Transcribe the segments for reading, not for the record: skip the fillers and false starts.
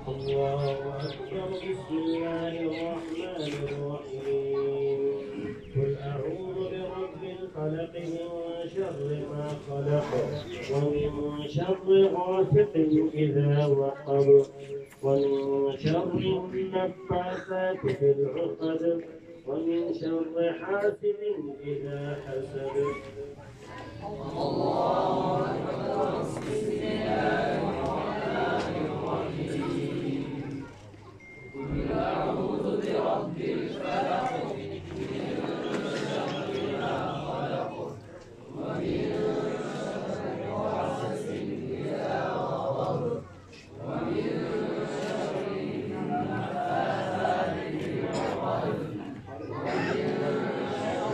الله أكبر. بسم الله الرحمن الرحيم. قل أعوذ برب الفلق من شر ما خلق ومن شر غاسق إذا وقب ومن شر النفاثات في العقد ومن شر حاسد إذا حسد. الله أكبر. بسم الله الرحمن الرحيم. قل أعوذ برب الفلق من شر ما خلق ومن شر غاسق إذا وقب ومن شر النفاثات في العقد ومن شر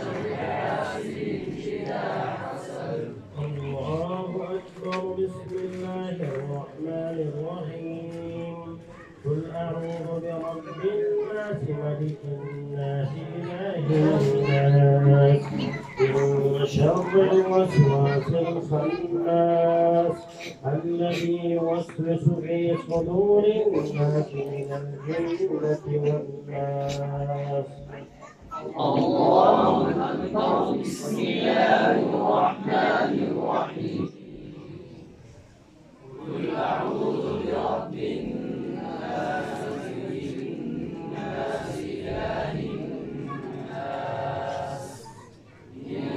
حاسد إذا حسد. الله أكبر. بسم الله الرحمن الرحيم. قل أعوذ برب الناس ملك الناس إله الناس من شر الوسواس الخناس الذي يوسوس في صدور الناس من الجنة والناس. الله أكبر. بسم الله الرحمن الرحيم. قل أعوذ برب الناس ملك الناس إله الناس من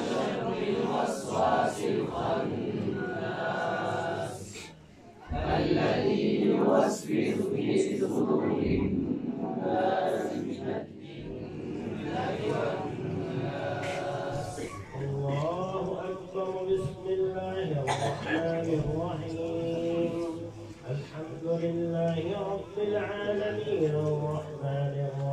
شر الوسواس الخناس الذي يوسوس في صدور الناس من الجنة والناس. الله أكبر. بسم الله الرحمن الرحيم. الحمد لله رب العالمين الرحمن الرحيم